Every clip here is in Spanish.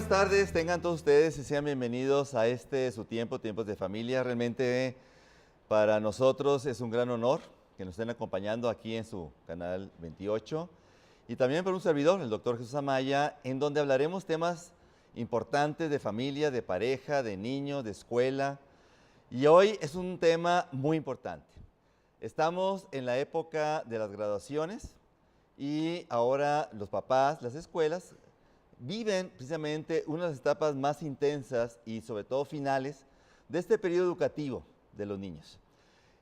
buenas tardes, tengan todos ustedes y sean bienvenidos a su tiempo, Tiempos de Familia. Realmente para nosotros es un gran honor que nos estén acompañando aquí en su canal 28 y también por un servidor, el doctor Jesús Amaya, en donde hablaremos temas importantes de familia, de pareja, de niños, de escuela. Y hoy es un tema muy importante. Estamos en la época de las graduaciones y ahora los papás, las escuelas, viven precisamente una de las etapas más intensas y sobre todo finales de este periodo educativo de los niños.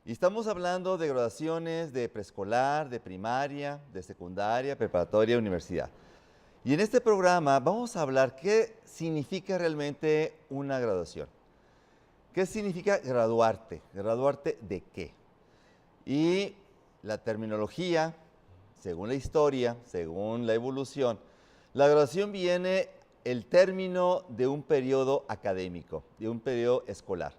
Y estamos hablando de graduaciones de preescolar, de primaria, de secundaria, preparatoria, universidad. Y en este programa vamos a hablar qué significa realmente una graduación. ¿Qué significa graduarte? ¿Graduarte de qué? Y la terminología, según la historia, según la evolución, la graduación viene el término de un periodo académico, de un periodo escolar.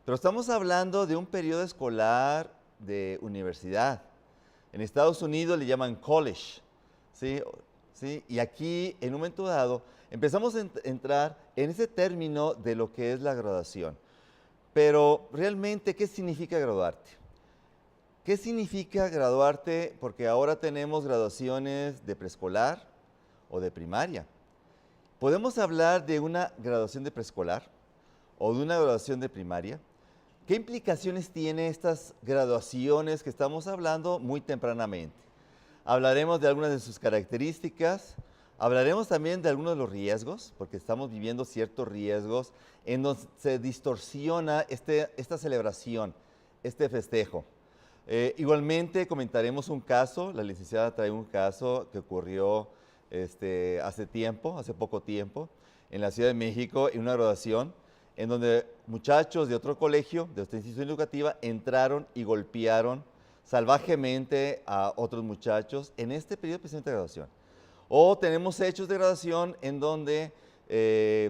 Pero estamos hablando de un periodo escolar de universidad. En Estados Unidos le llaman college, ¿sí? ¿Sí? Y aquí, en un momento dado, empezamos a entrar en ese término de lo que es la graduación. Pero, realmente, ¿qué significa graduarte? ¿Qué significa graduarte? Porque ahora tenemos graduaciones de preescolar o de primaria. ¿Podemos hablar de una graduación de preescolar o de una graduación de primaria? ¿Qué implicaciones tienen estas graduaciones que estamos hablando muy tempranamente? Hablaremos de algunas de sus características, hablaremos también de algunos de los riesgos, porque estamos viviendo ciertos riesgos en donde se distorsiona esta celebración, este festejo. Igualmente comentaremos un caso, la licenciada trae un caso que ocurrió hace poco tiempo, en la Ciudad de México, en una graduación, en donde muchachos de otro colegio, de otra institución educativa, entraron y golpearon salvajemente a otros muchachos en este periodo precisamente de graduación. O tenemos hechos de graduación en donde,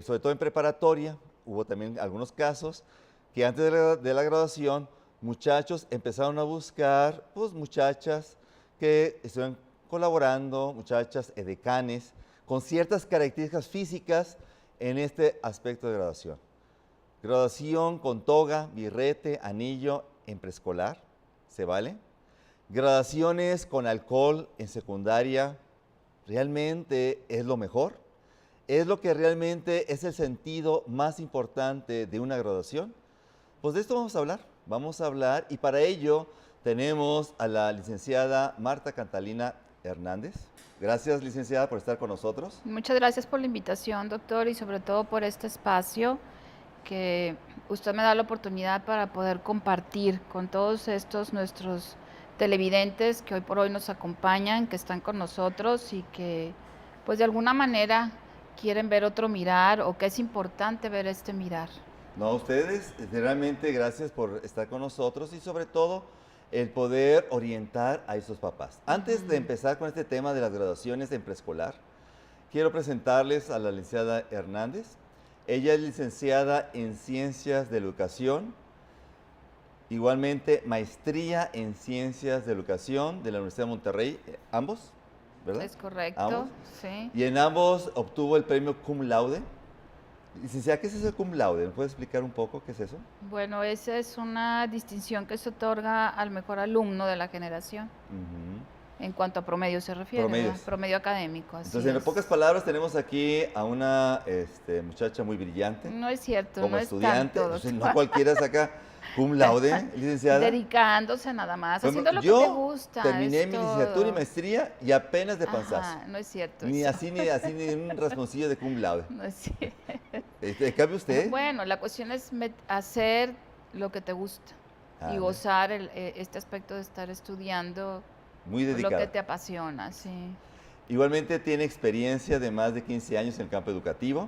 sobre todo en preparatoria, hubo también algunos casos que antes de la graduación, muchachos empezaron a buscar pues, muchachas que estuvieran colaborando, muchachas edecanes, con ciertas características físicas en este aspecto de graduación. Graduación con toga, birrete, anillo en preescolar, ¿se vale? Graduaciones con alcohol en secundaria, ¿realmente es lo mejor? ¿Es lo que realmente es el sentido más importante de una graduación? Pues de esto vamos a hablar y para ello tenemos a la licenciada Marta Catalina Hernández. Gracias, licenciada, por estar con nosotros. Muchas gracias por la invitación, doctor, y sobre todo por este espacio que usted me da la oportunidad para poder compartir con todos estos nuestros televidentes que hoy por hoy nos acompañan, que están con nosotros y que pues de alguna manera quieren ver otro mirar o que es importante ver este mirar. No, ustedes, realmente gracias por estar con nosotros y sobre todo el poder orientar a esos papás. Antes de empezar con este tema de las graduaciones en preescolar, quiero presentarles a la licenciada Hernández. Ella es licenciada en Ciencias de Educación, igualmente maestría en Ciencias de Educación de la Universidad de Monterrey, ambos, ¿verdad? Es correcto, ambos. Sí. Y en ambos obtuvo el premio cum laude. Licenciada, ¿qué es eso de cum laude? ¿Me puede explicar un poco qué es eso? Bueno, esa es una distinción que se otorga al mejor alumno de la generación. En cuanto a promedio se refiere, promedio académico. Así Entonces, en pocas palabras, tenemos aquí a una muchacha muy brillante. No es cierto, como no estudiante, es tanto, no cualquiera saca cum laude, licenciada. Dedicándose nada más, haciendo lo que te gusta. Terminé mi licenciatura y maestría y apenas de panzazo. No es cierto. Ni así, ni un rasponcillo de cum laude. No es cierto. ¿En cambio usted? Bueno, la cuestión es hacer lo que te gusta y gozar este aspecto de estar estudiando. Muy dedicada. Lo que te apasiona, sí. Igualmente tiene experiencia de más de 15 años en el campo educativo,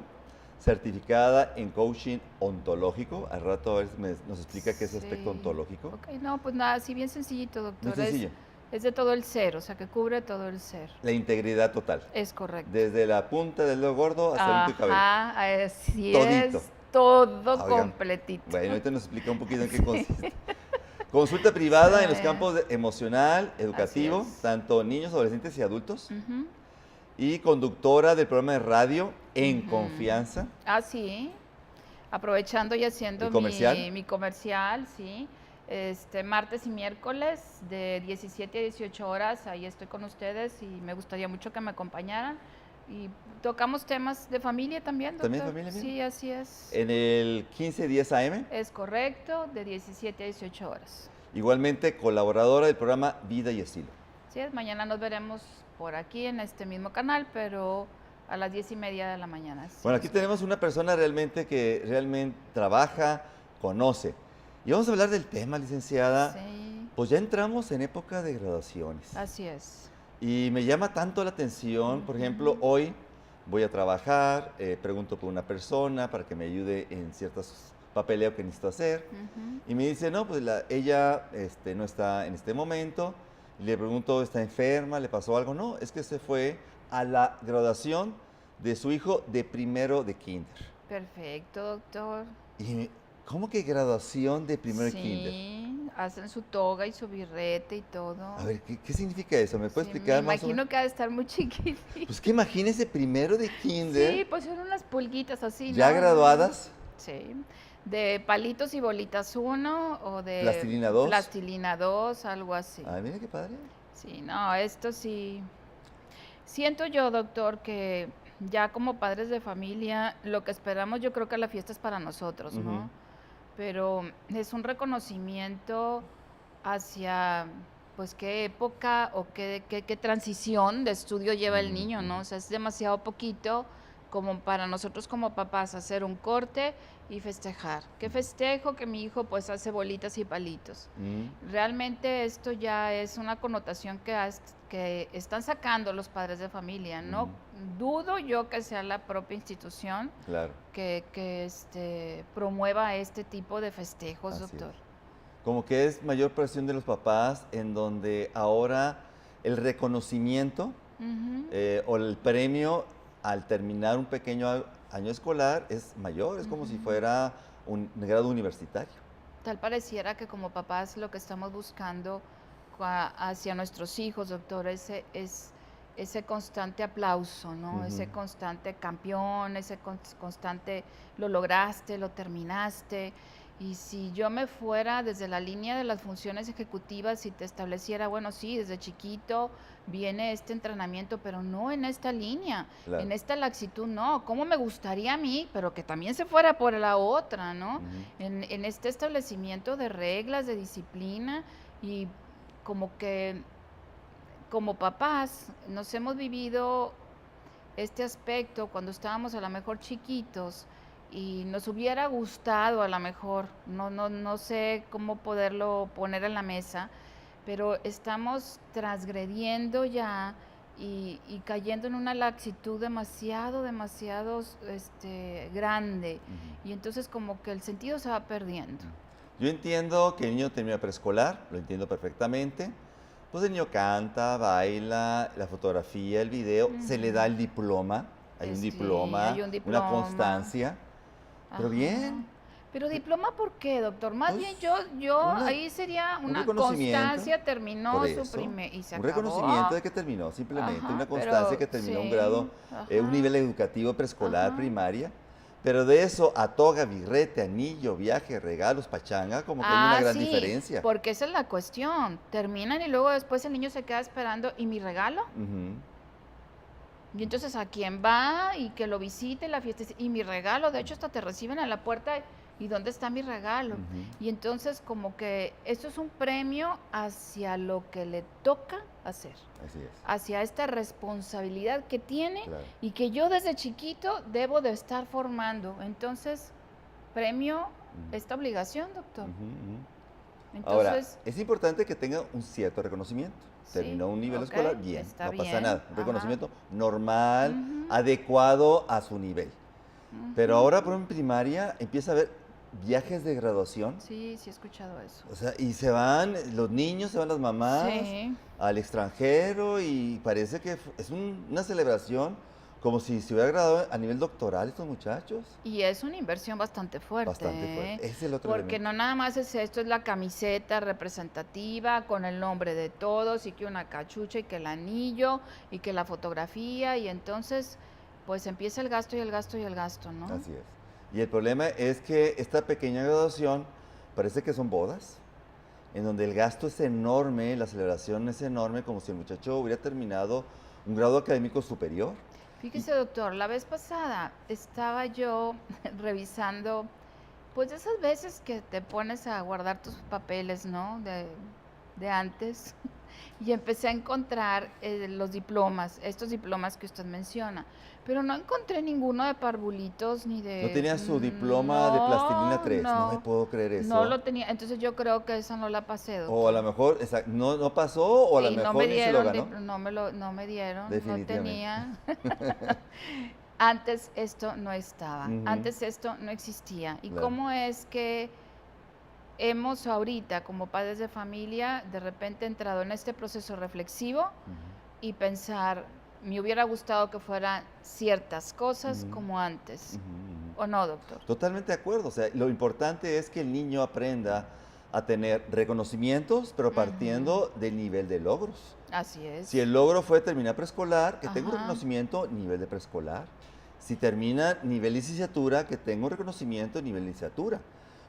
certificada en coaching ontológico. Al rato a ver si nos explica qué es el aspecto ontológico. Ok, no, pues nada, así bien sencillito, doctor. Muy sencillo. Es de todo el ser, o sea, que cubre todo el ser. La integridad total. Es correcto. Desde la punta del dedo gordo hasta el último cabello. Así Todito. Es, todo completito. Bueno, ahorita nos explica un poquito en qué consiste. Consulta privada en los campos emocional, educativo, tanto niños, adolescentes y adultos. y conductora del programa de radio En Confianza. Ah, sí. Aprovechando y haciendo ¿El comercial? mi comercial, sí. Martes y miércoles de 17 a 18 horas, ahí estoy con ustedes y me gustaría mucho que me acompañaran. Y tocamos temas de familia también, doctor. ¿También familia? Bien. Sí, así es. En el 1510 AM. Es correcto, de 17 a 18 horas. Igualmente colaboradora del programa Vida y Estilo. Sí, mañana nos veremos por aquí en este mismo canal, pero a las 10:30 de la mañana. Sí, Bueno, aquí tenemos una persona que realmente trabaja, conoce. Y vamos a hablar del tema, licenciada. Sí, Pues ya entramos en época de graduaciones. así es. Y me llama tanto la atención, por ejemplo, hoy voy a trabajar, pregunto por una persona para que me ayude en ciertos papeleos que necesito hacer. Y me dice, no, pues ella no está en este momento. Y le pregunto, ¿está enferma? ¿Le pasó algo? No, es que se fue a la graduación de su hijo de primero de kinder. Perfecto, doctor. Y, ¿cómo que graduación de primero de kinder? Sí, hacen su toga y su birrete y todo. A ver, ¿qué significa eso? ¿Me puede Sí, explicar me más o imagino menos? que ha de estar muy chiquitito. Pues que imagínese primero de kinder, Sí, pues son unas pulguitas así, ya ¿no? graduadas, Sí. De palitos y bolitas 1 o de Plastilina 2. plastilina 2, algo así. Ay, mira qué padre. Sí, no, esto sí. Siento yo, doctor, que ya como padres de familia, lo que esperamos, yo creo que la fiesta es para nosotros, ¿no? Ujú. Pero es un reconocimiento hacia, pues, qué época o qué transición de estudio lleva el niño, ¿no? O sea, es demasiado poquito como para nosotros como papás hacer un corte y festejar. ¿Qué festejo? Que mi hijo pues hace bolitas y palitos. Realmente esto ya es una connotación que están sacando los padres de familia. No dudo yo que sea la propia institución Claro, que promueva este tipo de festejos, así es. doctor. Como que es mayor presión de los papás en donde ahora el reconocimiento Ujú. o el premio al terminar un pequeño año escolar es mayor, es como si fuera un grado universitario. Tal pareciera que como papás lo que estamos buscando hacia nuestros hijos, doctor, ese constante aplauso, ¿no? Ese Ujú. constante campeón, ese constante lo lograste, lo terminaste. Y si yo me fuera desde la línea de las funciones ejecutivas y te estableciera, bueno, sí, desde chiquito viene este entrenamiento, pero no en esta línea, Claro. en esta laxitud no. ¿Cómo me gustaría a mí? Pero que también se fuera por la otra, ¿no? Ujú. En este establecimiento de reglas, de disciplina y como que como papás nos hemos vivido este aspecto cuando estábamos a lo mejor chiquitos y nos hubiera gustado a lo mejor, no sé cómo poderlo poner en la mesa, pero estamos transgrediendo ya y cayendo en una laxitud demasiado grande. Y entonces como que el sentido se va perdiendo. Yo entiendo que el niño termina preescolar, lo entiendo perfectamente. Pues el niño canta, baila, la fotografía, el video, se le da el diploma, hay un Sí, diploma, hay un una diploma. constancia. Pero Ajá. bien, Pero diploma, ¿por qué, doctor? Más Pues, bien yo una- ahí sería un una reconocimiento, constancia, terminó por su eso, primer y se un acabó. reconocimiento de que terminó simplemente, Ajá, una constancia pero que terminó un sí, grado, un ajá, nivel educativo preescolar, ajá. primaria. Pero de eso a toga, birrete, anillo, viaje, regalos, pachanga, como que hay una gran Sí, diferencia. porque esa es la cuestión. Terminan y luego después el niño se queda esperando, ¿y mi regalo? Ujú. Y entonces a quién va y que lo visite la fiesta y mi regalo, de hecho hasta te reciben a la puerta y ¿dónde está mi regalo? Ujú. Y entonces como que esto es un premio hacia lo que le toca hacer, Así es, hacia esta responsabilidad que tiene claro. y que yo desde chiquito debo de estar formando. Entonces, premio esta obligación, doctor. Ujú, ujú. Ahora, Entonces, es importante que tenga un cierto reconocimiento. sí, Terminó un nivel ok, escolar, bien, está no pasa bien, nada. Un ajá. reconocimiento normal, Ujú. adecuado a su nivel. Pero Ujú. ahora, por ejemplo, en primaria, empieza a haber viajes de graduación. Sí, sí he escuchado eso. O sea, y se van los niños, se van las mamás Sí. al extranjero y parece que es una celebración como si se hubiera graduado a nivel doctoral estos muchachos. Y es una inversión bastante fuerte. Bastante fuerte. Ese es el otro Porque elemento. no nada más es esto, es la camiseta representativa con el nombre de todos y que una cachucha y que el anillo y que la fotografía y entonces pues empieza el gasto y el gasto y el gasto, ¿no? Así es. Y el problema es que esta pequeña graduación parece que son bodas, en donde el gasto es enorme, la celebración es enorme, como si el muchacho hubiera terminado un grado académico superior. Fíjese, doctor, la vez pasada estaba yo revisando, pues esas veces que te pones a guardar tus papeles, ¿no? De antes, y empecé a encontrar los diplomas, estos diplomas que usted menciona, pero no encontré ninguno de parvulitos ni de... No tenía su diploma de plastilina 3, no me puedo creer eso. No lo tenía, entonces yo creo que esa no la pasé, doctor. O a lo mejor no pasó, o a lo Y mejor no me ni se lo dieron, ganó. no me dieron, no Definitivamente. tenía. Antes esto no estaba, Ujú. antes esto no existía. ¿Y Claro. cómo es que hemos ahorita, como padres de familia, de repente entrado en este proceso reflexivo Ujú. y pensar, me hubiera gustado que fueran ciertas cosas Ujú. como antes? Ujú, ujú. ¿O no, doctor? Totalmente de acuerdo. O sea, lo importante es que el niño aprenda a tener reconocimientos, pero partiendo del nivel de logros. Así es. Si el logro fue terminar preescolar, que tenga un Ajá. reconocimiento nivel de preescolar. Si termina nivel licenciatura, que tenga un reconocimiento nivel licenciatura.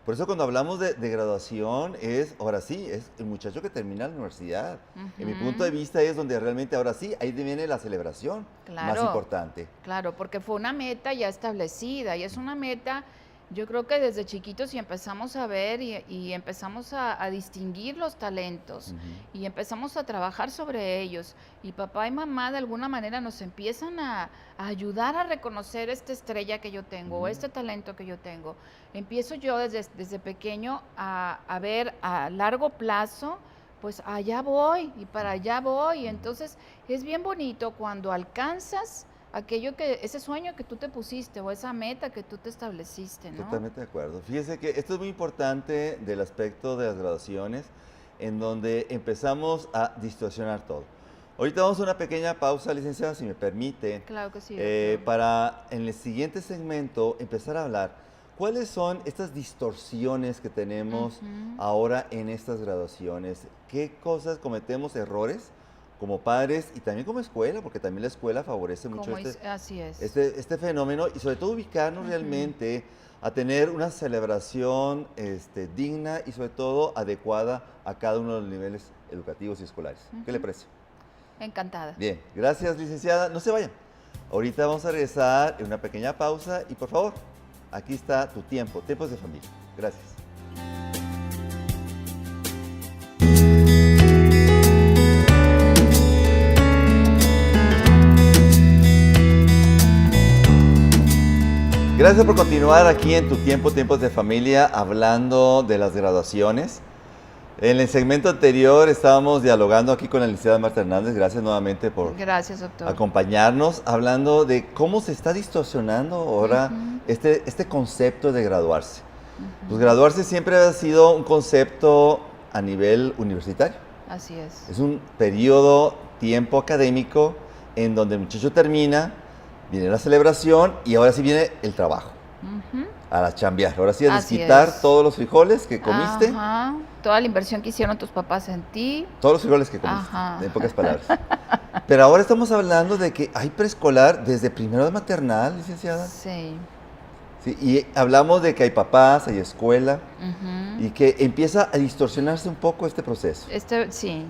Por eso cuando hablamos de graduación es, ahora sí, es el muchacho que termina la universidad. En mi punto de Ujú. vista es donde realmente ahora sí, ahí viene la celebración más Claro. importante. Claro, porque fue una meta ya establecida y es una meta, yo creo que desde chiquitos si empezamos a ver y empezamos a distinguir los talentos Ujú. y empezamos a trabajar sobre ellos y papá y mamá de alguna manera nos empiezan a ayudar a reconocer esta estrella que yo tengo o este talento que yo tengo. Empiezo yo desde pequeño a ver a largo plazo, pues allá voy y para allá voy. Entonces es bien bonito cuando alcanzas ese sueño que tú te pusiste o esa meta que tú te estableciste, ¿no? Totalmente de acuerdo. Fíjese que esto es muy importante del aspecto de las graduaciones, en donde empezamos a distorsionar todo. Ahorita vamos a una pequeña pausa, licenciada, si me permite, Claro que sí, doctor. para en el siguiente segmento empezar a hablar cuáles son estas distorsiones que tenemos Ujú. ahora en estas graduaciones, qué cosas cometemos errores como padres y también como escuela, porque también la escuela favorece mucho Así es. este fenómeno y sobre todo ubicarnos realmente a tener una celebración digna y sobre todo adecuada a cada uno de los niveles educativos y escolares. ¿Qué le Ujú. parece? Encantada. Bien, gracias licenciada. No se vayan. Ahorita vamos a regresar en una pequeña pausa y por favor, aquí está tu tiempo, tiempos de familia. Gracias. Gracias por continuar aquí en Tu Tiempo, Tiempos de Familia, hablando de las graduaciones. En el segmento anterior estábamos dialogando aquí con la licenciada Marta Hernández, gracias nuevamente por Gracias, doctor. acompañarnos, hablando de cómo se está distorsionando ahora Ujú. este concepto de graduarse. Pues graduarse siempre ha sido un concepto a nivel universitario. Así es. Es un periodo, tiempo académico, en donde el muchacho termina, viene la celebración y ahora sí viene el trabajo, Ujú. a la chambear. Ahora sí a Así desquitar es. todos los frijoles que comiste, Ajá. Toda la inversión que hicieron tus papás en ti. todos los frijoles que comiste, Ajá. en pocas palabras. Pero ahora estamos hablando de que hay preescolar desde primero de maternal, licenciada. Sí. Sí, y hablamos de que hay papás, hay escuela, Ujú. y que empieza a distorsionarse un poco este proceso. Sí,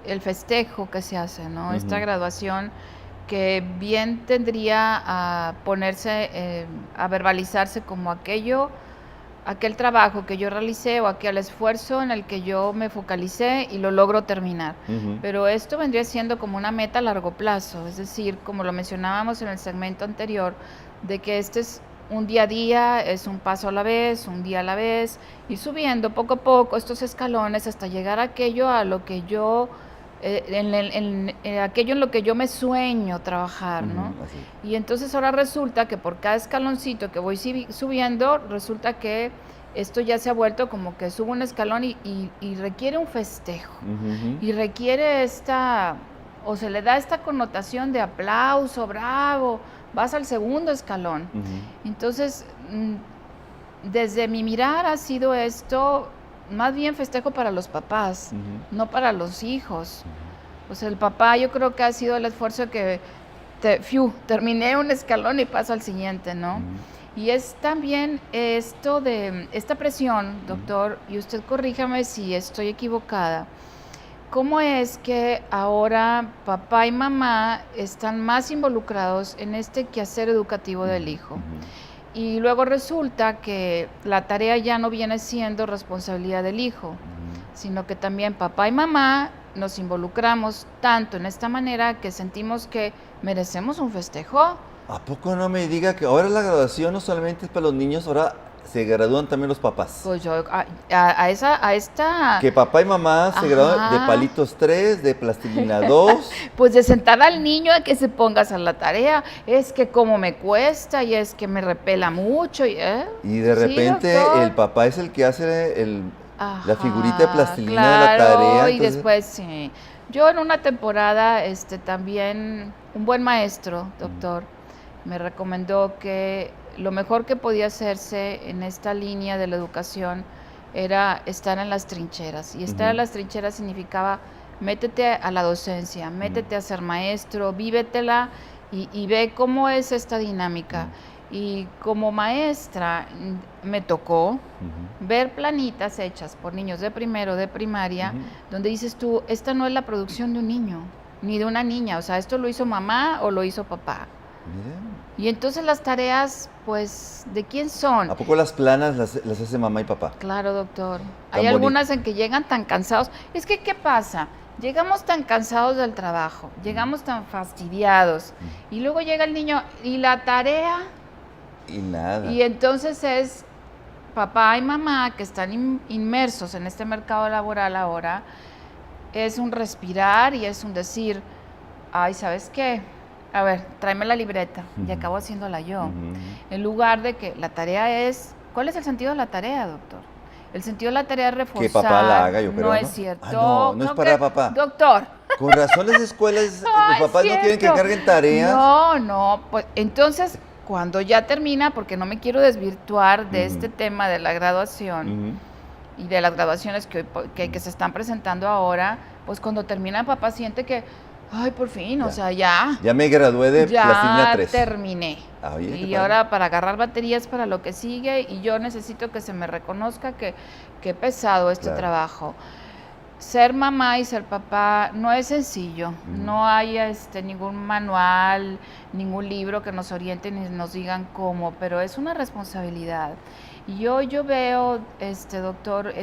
el festejo que se hace, ¿no? Esta Ujú. graduación que bien tendría a ponerse, a verbalizarse como aquel trabajo que yo realicé o aquel esfuerzo en el que yo me focalicé y lo logro terminar. Ujú. Pero esto vendría siendo como una meta a largo plazo, es decir, como lo mencionábamos en el segmento anterior, de que este es un día a día, es un paso a la vez, un día a la vez, y subiendo poco a poco estos escalones hasta llegar a aquello a lo que yo, aquello en lo que yo me sueño trabajar, ¿no? Ujú, así. Y entonces ahora resulta que por cada escaloncito que voy subiendo, resulta que esto ya se ha vuelto como que subo un escalón y requiere un festejo. Ujú. Y requiere o se le da esta connotación de aplauso, bravo, vas al segundo escalón. Entonces, desde mi mirar ha sido esto, más bien festejo para los papás, no para los hijos. O sea, el papá yo creo que ha sido el esfuerzo que terminé un escalón y paso al siguiente, ¿no? Y es también esto de esta presión, doctor, y usted corríjame si estoy equivocada. ¿Cómo es que ahora papá y mamá están más involucrados en este quehacer educativo del hijo? Y luego resulta que la tarea ya no viene siendo responsabilidad del hijo, sino que también papá y mamá nos involucramos tanto en esta manera que sentimos que merecemos un festejo. ¿A poco no me diga que ahora la graduación no solamente es para los niños, ahora se gradúan también los papás? Pues yo, a esta... Que papá y mamá se gradúan de palitos 3, de plastilina 2. Pues de sentar al niño a que se ponga a hacer la tarea, es que como me cuesta y es que me repela mucho. Y de repente el papá es el que hace la figurita de plastilina de la tarea. Y después sí. Yo en una temporada también un buen maestro, doctor, me recomendó que lo mejor que podía hacerse en esta línea de la educación era estar en las trincheras. Y estar en las trincheras significaba métete a la docencia, métete a ser maestro, vívetela y ve cómo es esta dinámica. Y como maestra me tocó ver planitas hechas por niños de primero, de primaria, donde dices tú, esta no es la producción de un niño, ni de una niña, o sea, esto lo hizo mamá o lo hizo papá. Y entonces las tareas, pues, ¿de quién son? ¿A poco las planas las hace mamá y papá? Claro, doctor. Hay algunas en que llegan tan cansados. Es que, ¿qué pasa? Llegamos tan cansados del trabajo, llegamos tan fastidiados, y luego llega el niño, ¿y la tarea? Y nada. Y entonces es papá y mamá que están inmersos en este mercado laboral ahora, es un respirar y es un decir, ay, ¿sabes qué? A ver, tráeme la libreta y acabo haciéndola yo. En lugar de que la tarea es, ¿cuál es el sentido de la tarea, doctor? El sentido de la tarea es reforzar. Que papá la haga, yo creo, no es cierto. No es para papá. Doctor. Con razón las escuelas, los papás no quieren que carguen tareas. No, pues entonces, cuando ya termina, porque no me quiero desvirtuar de este tema de la graduación y de las graduaciones que se están presentando ahora, pues cuando termina papá siente que, ay, por fin, o sea, ya. Ya me gradué de plastilina 3. Ya terminé. Oye, y ahora para agarrar baterías para lo que sigue, y yo necesito que se me reconozca que he pesado este trabajo. Ser mamá y ser papá no es sencillo. No hay ningún manual, ningún libro que nos oriente ni nos digan cómo, pero es una responsabilidad. Y yo veo, doctor,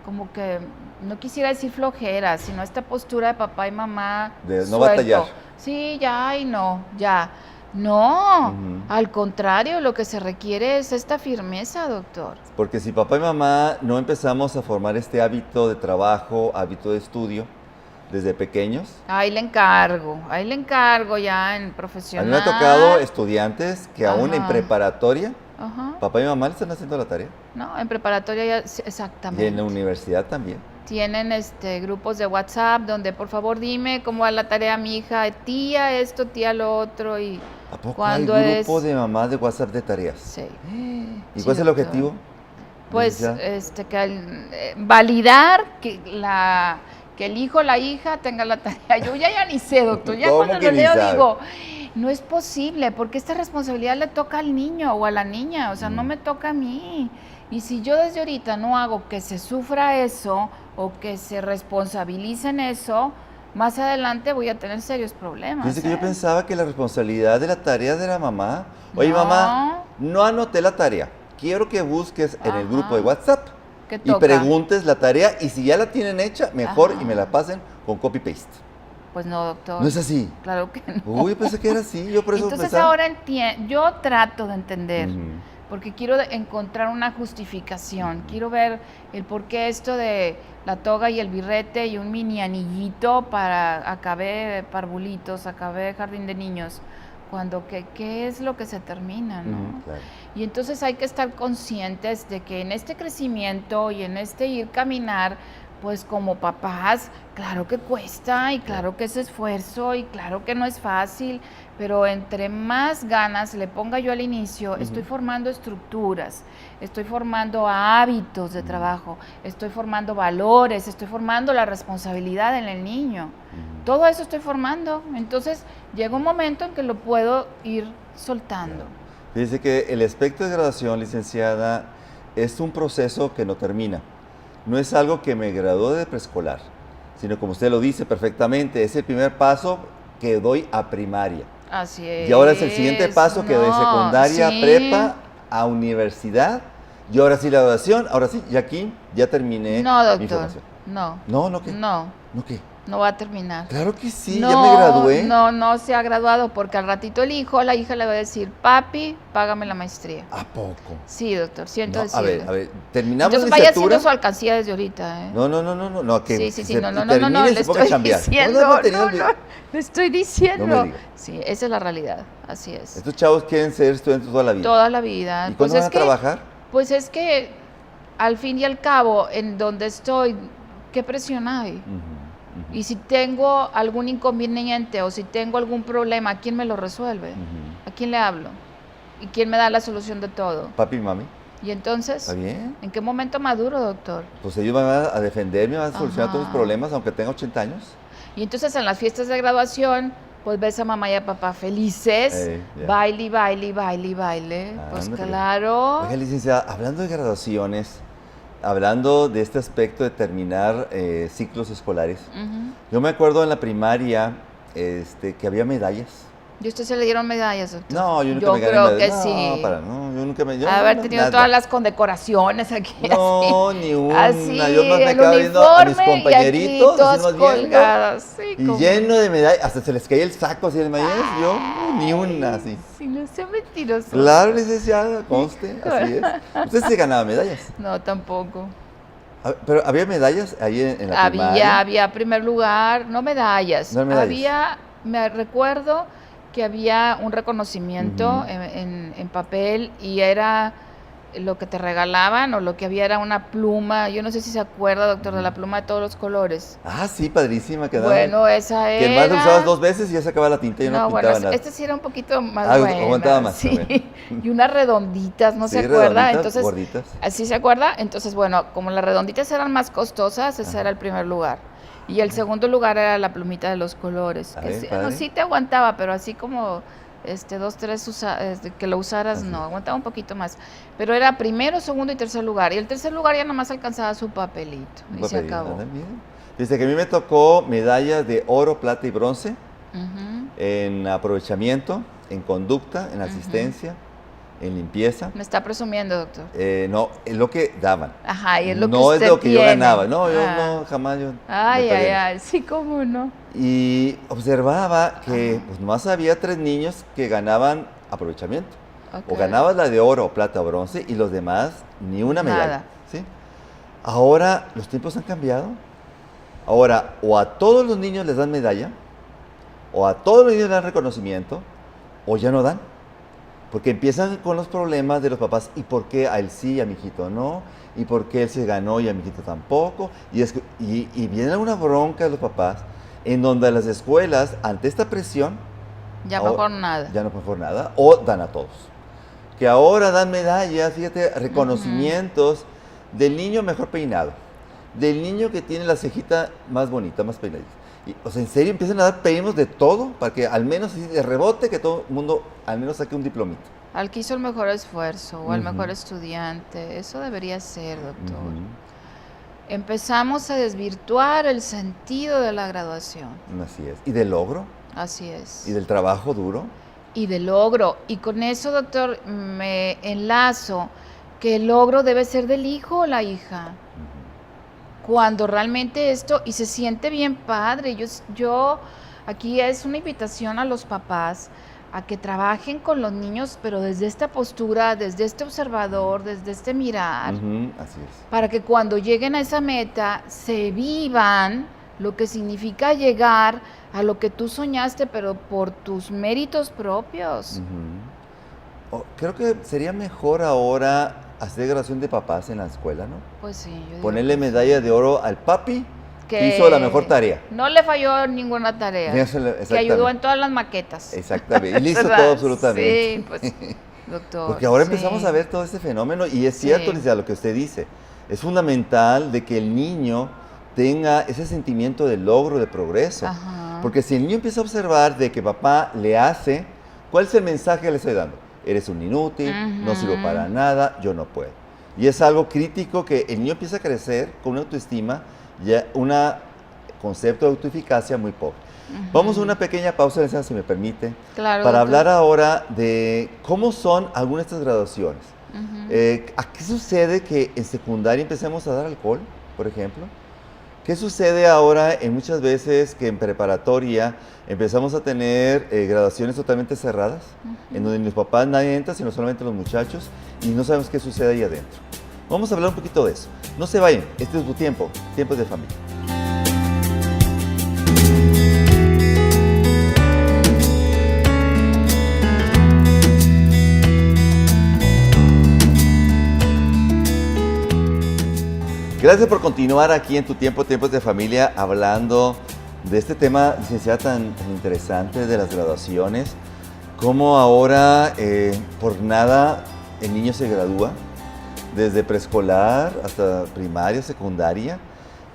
como que, no quisiera decir flojera, sino esta postura de papá y mamá de no batallar. Sí, ya, y no, ya. No, al contrario, lo que se requiere es esta firmeza, doctor. Porque si papá y mamá no empezamos a formar este hábito de trabajo, hábito de estudio, desde pequeños. Ahí le encargo ya en profesional. A mí me ha tocado estudiantes que aún en preparatoria, papá y mamá le están haciendo la tarea. No, en preparatoria ya, exactamente. Y en la universidad también. Tienen grupos de WhatsApp donde por favor dime cómo va la tarea mi hija, tía esto, tía lo otro. Y ¿a poco hay grupo de mamás de WhatsApp de tareas? Sí. ¿Y cuál es el objetivo? Pues validar que el hijo o la hija tenga la tarea. Yo ya ni sé, doctor. Ya cuando lo leo digo, no es posible, porque esta responsabilidad le toca al niño o a la niña, o sea, no me toca a mí. Y si yo desde ahorita no hago que se sufra eso o que se responsabilicen eso, más adelante voy a tener serios problemas. Dice que yo pensaba que la responsabilidad de la tarea de la mamá. Oye, mamá, no anoté la tarea. Quiero que busques en el grupo de WhatsApp y preguntes la tarea, y si ya la tienen hecha, mejor, y me la pasen con copy-paste. Pues no, doctor. ¿No es así? Claro que no. Uy, pensé que era así, yo por eso Entonces ahora yo trato de entender, porque quiero encontrar una justificación, quiero ver el por qué esto de la toga y el birrete y un mini anillito para acabé parvulitos, acabé jardín de niños, cuando ¿qué es lo que se termina, no? Claro. Y entonces hay que estar conscientes de que en este crecimiento y en este ir caminar, pues como papás, claro que cuesta y claro que es esfuerzo y claro que no es fácil, pero entre más ganas le ponga yo al inicio, estoy formando estructuras, estoy formando hábitos de trabajo, estoy formando valores, estoy formando la responsabilidad en el niño. Todo eso estoy formando, entonces llega un momento en que lo puedo ir soltando. Dice que el aspecto de graduación, licenciada, es un proceso que no termina. No es algo que me graduó de preescolar, sino como usted lo dice perfectamente, es el primer paso que doy a primaria. Así es. Y ahora es el siguiente paso que doy de secundaria, sí. prepa, a universidad. Y ahora sí la graduación, ahora sí, y aquí ya terminé No, doctor, mi formación. no. ¿No qué? No, ¿No qué? no va a terminar. Claro que sí, No, ya me gradué. no se ha graduado porque al ratito el hijo o la hija le va a decir, papi, págame la maestría. ¿A poco? Sí, doctor, siento No, decirle. a ver, terminamos Entonces la vaya licenciatura. haciendo su alcancía desde ahorita, ¿eh? No, que Sí, se no, termine y le se ponga a estoy chambear. diciendo, No, le estoy diciendo. No me diga. Sí, esa es la realidad, así es. Estos chavos quieren ser estudiantes toda la vida. Toda la vida. ¿Y cuándo van a trabajar? Pues es que al fin y al cabo, en donde estoy, ¿qué presión hay? Y si tengo algún inconveniente o si tengo algún problema, ¿quién me lo resuelve? ¿A quién le hablo? ¿Y quién me da la solución de todo? Papi y mami. ¿Y entonces? ¿Está bien? ¿En qué momento maduro, doctor? Pues ellos van a defenderme, van a solucionar todos mis problemas, aunque tenga 80 años. Y entonces en las fiestas de graduación, pues ves a mamá y a papá felices, baile. Pues claro. Oiga, licenciada, hablando de graduaciones, hablando de este aspecto de terminar ciclos escolares, yo me acuerdo en la primaria que había medallas. ¿Y a usted se le dieron medallas, doctor? No, yo nunca me gané medallas. Yo creo que sí. Yo nunca me... Haber tenido todas las condecoraciones aquí. No, así. ni una. Así, yo más me quedaba viendo a mis compañeritos, y todas colgadas. Sí, y lleno de medallas. Hasta se les caía el saco así de medallas. Yo, ni una así. Sí, no sea mentiroso. Claro, licenciada, conste, así es. ¿Usted se ganaba medallas? No, tampoco. Pero había medallas ahí en la primaria. Había primer lugar, no medallas. No medallas. Me recuerdo que había un reconocimiento en papel y era lo que te regalaban o lo que había era una pluma. Yo no sé si se acuerda, doctor, de la pluma de todos los colores. Ah, sí, padrísima. Quedaba. Bueno, esa era. Que más la usabas 2 veces y ya se acababa la tinta y no pintaba nada. Este sí era un poquito más buena. Aguantaba más. Sí. Y unas redonditas, ¿no se acuerda? Entonces, gorditas. ¿así se acuerda? Entonces, bueno, como las redonditas eran más costosas, ese era el primer lugar. Y el segundo lugar era la plumita de los colores. Sí te aguantaba, pero así como 2, 3 que lo usaras, no, aguantaba un poquito más. Pero era primero, segundo y tercer lugar. Y el tercer lugar ya nomás alcanzaba su papelito. Y se acabó. Dice que a mí me tocó medallas de oro, plata y bronce en aprovechamiento, en conducta, en asistencia, en limpieza. Me está presumiendo, doctor. No, es lo que daban. Ajá, y es lo que no usted es lo que tiene. Yo ganaba. No, yo no, jamás yo. Ay, sí, cómo no. Y observaba que pues nomás había 3 niños que ganaban aprovechamiento. O ganabas la de oro, plata o bronce y los demás ni una medalla. ¿Sí? Ahora los tiempos han cambiado. Ahora, o a todos los niños les dan medalla, o a todos los niños les dan reconocimiento, o ya no dan. Porque empiezan con los problemas de los papás. ¿Y por qué a él sí y a mi hijito no? ¿Y por qué él se ganó y a mi hijito tampoco? Y viene una bronca de los papás en donde las escuelas, ante esta presión... Ya mejor nada. Ya no mejor nada. O dan a todos. Que ahora dan medallas, fíjate, reconocimientos del niño mejor peinado. Del niño que tiene la cejita más bonita, más peinadita. O sea, en serio, empiezan a dar premios de todo para que al menos de rebote que todo el mundo al menos saque un diplomito. Al que hizo el mejor esfuerzo o al mejor estudiante. Eso debería ser, doctor. Empezamos a desvirtuar el sentido de la graduación. Así es. ¿Y del logro? Así es. ¿Y del trabajo duro? Y del logro. Y con eso, doctor, me enlazo que el logro debe ser del hijo o la hija. Cuando realmente esto, y se siente bien padre, yo aquí es una invitación a los papás a que trabajen con los niños, pero desde esta postura, desde este observador, desde este mirar, así es. Para que cuando lleguen a esa meta se vivan lo que significa llegar a lo que tú soñaste, pero por tus méritos propios. Creo que sería mejor ahora hacer graduación de papás en la escuela, ¿no? Pues sí, yo digo Ponerle que medalla de oro al papi que que hizo la mejor tarea. no le falló ninguna tarea, que Exactamente. ayudó en todas las maquetas. Exactamente, y le hizo ¿Verdad? todo absolutamente. Sí, pues, doctor. Porque ahora sí. empezamos a ver todo este fenómeno y es cierto, Sí. Licenciada, lo que usted dice. Es fundamental de que el niño tenga ese sentimiento de logro, de progreso. Ajá. Porque si el niño empieza a observar de que papá le hace, ¿cuál es el mensaje que le estoy dando? Eres un inútil, no sirvo para nada, yo no puedo. Y es algo crítico que el niño empieza a crecer con una autoestima, ya un concepto de autoeficacia muy pobre. Vamos a una pequeña pausa, licenciada, si me permite, Claro, para doctor. hablar ahora de cómo son algunas de estas graduaciones. ¿A qué sucede que en secundaria empecemos a dar alcohol, por ejemplo? ¿Qué sucede ahora en muchas veces que en preparatoria empezamos a tener graduaciones totalmente cerradas, en donde los papás nadie entra, sino solamente los muchachos, y no sabemos qué sucede ahí adentro? Vamos a hablar un poquito de eso. No se vayan, este es tu tiempo, tiempos de familia. Gracias por continuar aquí en tu tiempo, tiempos de familia, hablando de este tema, licenciada, tan interesante de las graduaciones. Cómo ahora, por nada, el niño se gradúa, desde preescolar hasta primaria, secundaria,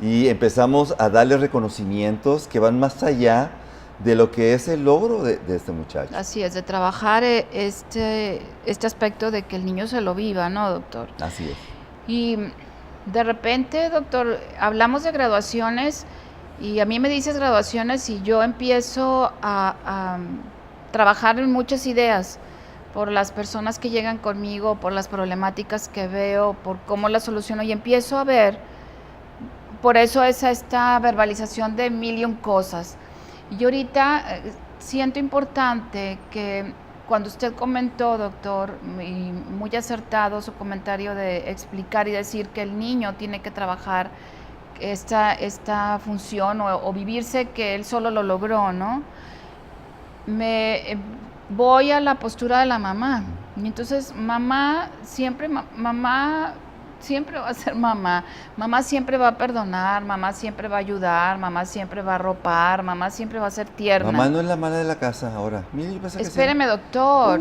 y empezamos a darle reconocimientos que van más allá de lo que es el logro de este muchacho. Así es, de trabajar este aspecto de que el niño se lo viva, ¿no, doctor? Así es. Y de repente, doctor, hablamos de graduaciones y a mí me dices graduaciones y yo empiezo a trabajar en muchas ideas por las personas que llegan conmigo, por las problemáticas que veo, por cómo las soluciono y empiezo a ver, por eso es esta verbalización de mil y un cosas. Y ahorita siento importante que cuando usted comentó, doctor, y muy acertado su comentario de explicar y decir que el niño tiene que trabajar esta función o vivirse que él solo lo logró, ¿no? Voy a la postura de la mamá. Y entonces mamá siempre va a ser mamá. Mamá siempre va a perdonar, mamá siempre va a ayudar, mamá siempre va a arropar, mamá siempre va a ser tierna. Mamá no es la mala de la casa ahora. Mire, pasa que Espéreme, doctor.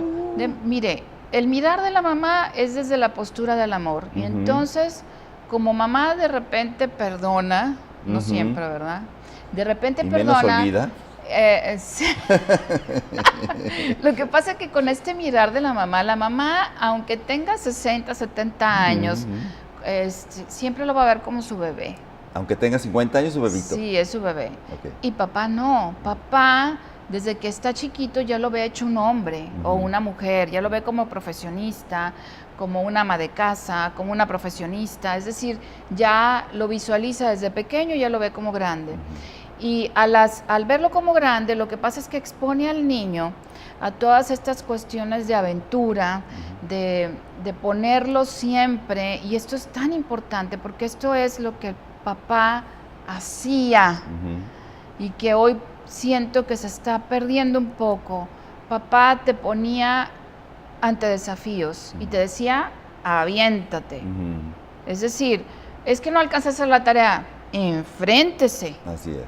Mire, el mirar de la mamá es desde la postura del amor. Y entonces, como mamá de repente perdona, no siempre, ¿verdad? De repente y perdona. menos olvida. Sí. Lo que pasa es que con este mirar de la mamá, aunque tenga 60, 70 años, siempre lo va a ver como su bebé. Aunque tenga 50 años, su bebito. Sí, es su bebé. Okay. Y papá no. Papá, desde que está chiquito, ya lo ve hecho un hombre o una mujer, ya lo ve como profesionista, como una ama de casa, como una profesionista. Es decir, ya lo visualiza desde pequeño, ya lo ve como grande. Y al verlo como grande, lo que pasa es que expone al niño a todas estas cuestiones de aventura, de ponerlo siempre, y esto es tan importante porque esto es lo que el papá hacía y que hoy siento que se está perdiendo un poco. Papá te ponía ante desafíos y te decía, aviéntate. Es decir, es que no alcanzas a hacer la tarea, enfréntese. Así es.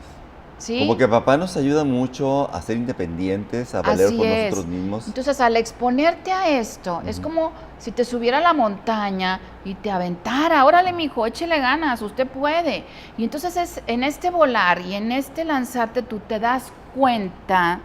¿Sí? Como que papá nos ayuda mucho a ser independientes, a valer Así por es. nosotros mismos. Entonces, al exponerte a esto, es como si te subiera a la montaña y te aventara. Órale, mijo, échele ganas, usted puede. Y entonces es en este volar y en este lanzarte, tú te das cuenta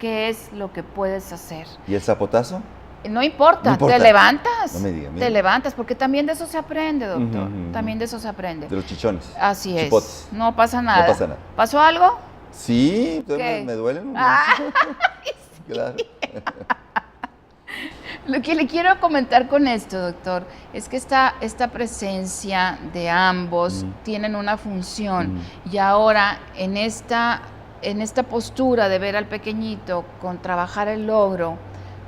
qué es lo que puedes hacer. ¿Y el zapotazo? No importa, No importa. te levantas. No me diga, te levantas, porque también de eso se aprende, doctor. También de eso se aprende. De los chichones. Así es. Chipotes. No pasa nada. No pasa nada. ¿Pasó algo? Sí, ¿Qué? me duelen. Claro. Lo que le quiero comentar con esto, doctor, es que esta presencia de ambos tienen una función y ahora en esta postura de ver al pequeñito con trabajar el logro,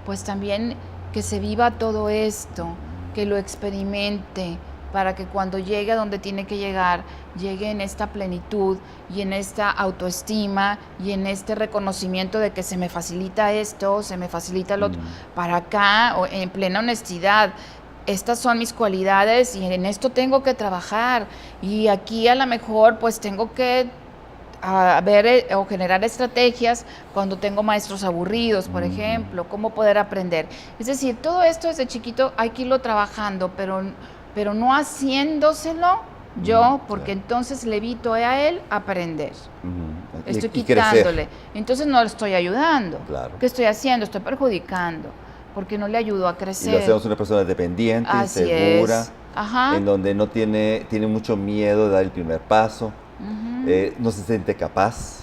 pues también que se viva todo esto, que lo experimente, para que cuando llegue a donde tiene que llegar, llegue en esta plenitud y en esta autoestima y en este reconocimiento de que se me facilita esto, se me facilita lo otro. Para acá, en plena honestidad, estas son mis cualidades y en esto tengo que trabajar y aquí a lo mejor pues tengo que ver o generar estrategias cuando tengo maestros aburridos, por ejemplo, cómo poder aprender. Es decir, todo esto desde chiquito hay que irlo trabajando, pero no haciéndoselo yo, porque entonces le evito a él aprender. Estoy quitándole. Entonces no le estoy ayudando. Claro. ¿Qué estoy haciendo? Estoy perjudicando, porque no le ayudo a crecer. Y lo hacemos una persona dependiente, Así insegura, es. Ajá. en donde no tiene mucho miedo de dar el primer paso, no se siente capaz.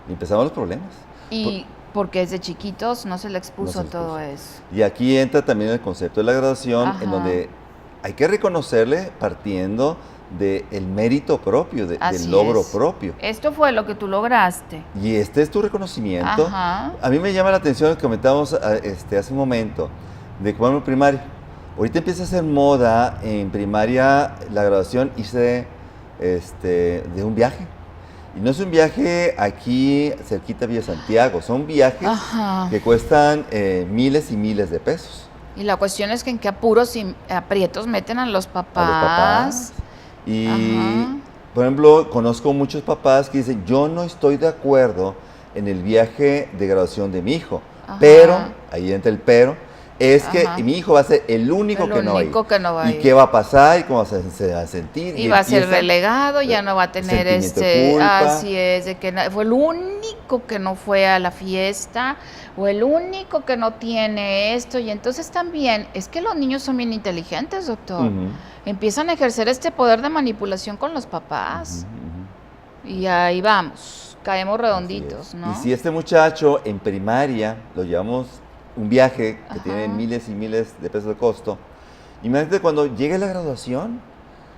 Y empezamos los problemas. Y porque desde chiquitos no se le expuso todo eso. Y aquí entra también el concepto de la graduación, en donde hay que reconocerle partiendo del mérito propio, del logro propio. Esto fue lo que tú lograste. Y este es tu reconocimiento. A mí me llama la atención lo que comentábamos hace un momento, de cómo primaria. Ahorita empieza a ser moda en primaria la graduación irse de un viaje. Y no es un viaje aquí cerquita de Villa Santiago, son viajes que cuestan miles y miles de pesos. Y la cuestión es que en qué apuros y aprietos meten a los papás. Y, por ejemplo, conozco muchos papás que dicen, yo no estoy de acuerdo en el viaje de graduación de mi hijo, pero, ahí entra el pero, es que mi hijo va a ser el único que no va a ir. ¿Y qué va a pasar? ¿Y cómo se va a sentir? Y va a ser relegado, ya no va a tener así es, de que fue el único que no fue a la fiesta, o el único que no tiene esto, y entonces también, es que los niños son bien inteligentes, doctor. Empiezan a ejercer este poder de manipulación con los papás. Y ahí vamos, caemos redonditos, ¿no? Y si este muchacho en primaria lo llevamos un viaje que tiene miles y miles de pesos de costo, imagínate cuando llegue la graduación,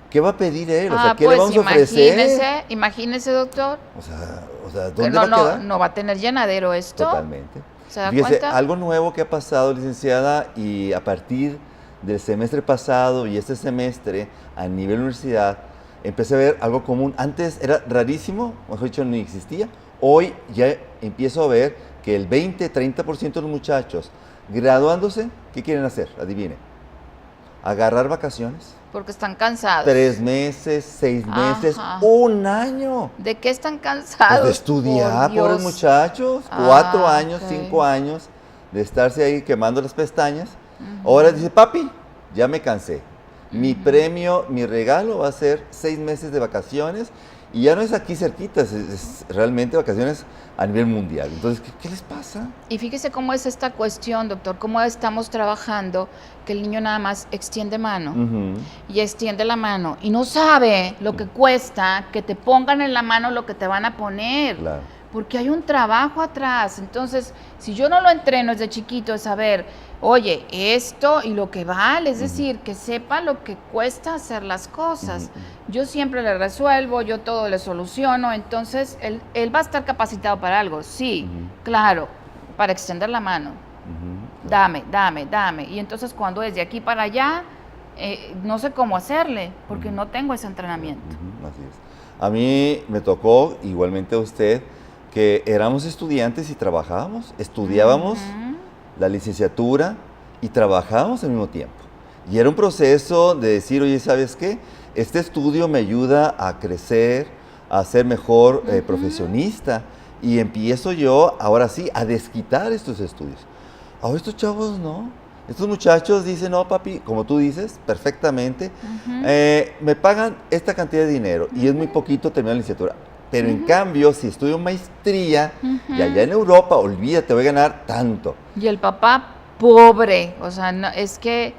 ¿qué va a pedir él? O sea, ¿qué le vamos a ofrecer? Imagínese, doctor. O sea, ¿dónde va a quedar? No va a tener llenadero esto. Totalmente. ¿Se da Fíjese, cuenta? algo nuevo que ha pasado, licenciada, y a partir del semestre pasado y este semestre, a nivel universidad, empecé a ver algo común. Antes era rarísimo, mejor dicho, no existía. Hoy ya empiezo a ver que el 20-30% de los muchachos graduándose, ¿qué quieren hacer? Adivinen. Agarrar vacaciones. Porque están cansados. 3 meses, 6 meses, 1 año. ¿De qué están cansados? Pues de estudiar, pobres muchachos. 4 años, 5 años de estarse ahí quemando las pestañas. Ahora dice, papi, ya me cansé. Mi premio, mi regalo va a ser 6 meses de vacaciones. Y ya no es aquí cerquita, es realmente vacaciones a nivel mundial. Entonces, ¿qué les pasa? Y fíjese cómo es esta cuestión, doctor, cómo estamos trabajando que el niño nada más extiende mano y extiende la mano y no sabe lo que cuesta que te pongan en la mano lo que te van a poner. Claro. Porque hay un trabajo atrás. Entonces, si yo no lo entreno desde chiquito de saber, oye, esto y lo que vale, es decir, que sepa lo que cuesta hacer las cosas. Yo siempre le resuelvo, yo todo le soluciono, entonces él va a estar capacitado para algo, sí, claro, para extender la mano. Dame. Y entonces cuando es de aquí para allá, no sé cómo hacerle, porque no tengo ese entrenamiento. Así es. A mí me tocó, igualmente a usted, que éramos estudiantes y trabajábamos, estudiábamos la licenciatura y trabajábamos al mismo tiempo. Y era un proceso de decir, oye, ¿sabes qué? Este estudio me ayuda a crecer, a ser mejor profesionista, y empiezo yo, ahora sí, a desquitar estos estudios. Ahora estos chavos no. Estos muchachos dicen, no, papi, como tú dices, perfectamente, me pagan esta cantidad de dinero y es muy poquito terminar la licenciatura. Pero en cambio, si estudio maestría y allá en Europa, olvídate, voy a ganar tanto. Y el papá pobre, o sea, no, es que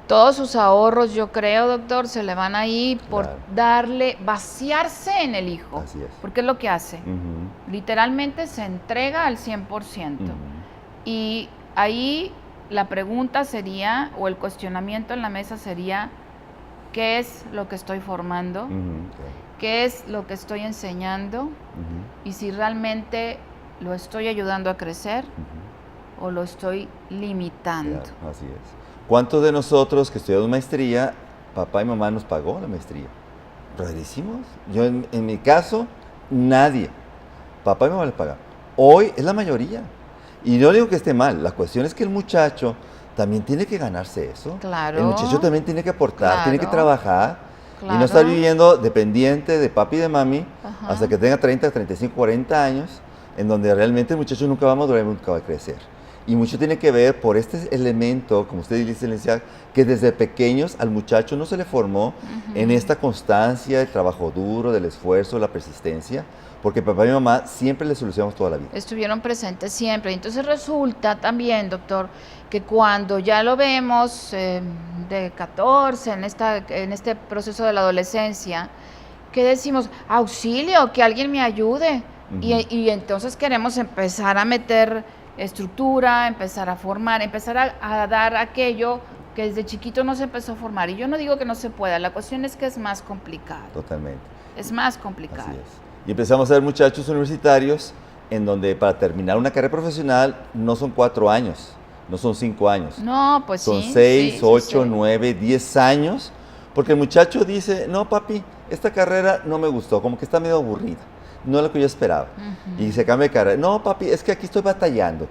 todos sus ahorros, yo creo, doctor, se le van ahí por vaciarse en el hijo. Así es. Porque es lo que hace. Literalmente se entrega al 100%. Y ahí la pregunta sería, o el cuestionamiento en la mesa sería, ¿qué es lo que estoy formando? ¿Qué es lo que estoy enseñando? Y si realmente lo estoy ayudando a crecer o lo estoy limitando. Claro, así es. ¿Cuántos de nosotros que estudiamos maestría, papá y mamá nos pagó la maestría? Rarísimos. Yo en mi caso, nadie. Papá y mamá les pagaron. Hoy es la mayoría. Y no digo que esté mal, la cuestión es que el muchacho también tiene que ganarse eso. Claro. El muchacho también tiene que aportar, tiene que Claro. trabajar y no estar Claro. viviendo dependiente de papi y de mami Ajá. hasta que tenga 30, 35, 40 años, en donde realmente el muchacho nunca va a madurar y nunca va a crecer. Y mucho tiene que ver por este elemento, como usted dice, licenciada, que desde pequeños al muchacho no se le formó en esta constancia, el trabajo duro, del esfuerzo, la persistencia, porque papá y mamá siempre le solucionamos toda la vida. Estuvieron presentes siempre. Entonces resulta también, doctor, que cuando ya lo vemos de 14, en este proceso de la adolescencia, que decimos, auxilio, que alguien me ayude. Y entonces queremos empezar a meter estructura, empezar a formar, empezar a dar aquello que desde chiquito no se empezó a formar. Y yo no digo que no se pueda, la cuestión es que es más complicado. Totalmente. Es más complicado. Así es. Y empezamos a ver muchachos universitarios en donde para terminar una carrera profesional no son 4 años, no son 5 años. No, pues son sí. 6, sí, 8, sí. 9, 10 años, porque el muchacho dice, no papi, esta carrera no me gustó, como que está medio aburrida, no es lo que yo esperaba. Y se cambia de carrera, no papi, es que aquí estoy batallando.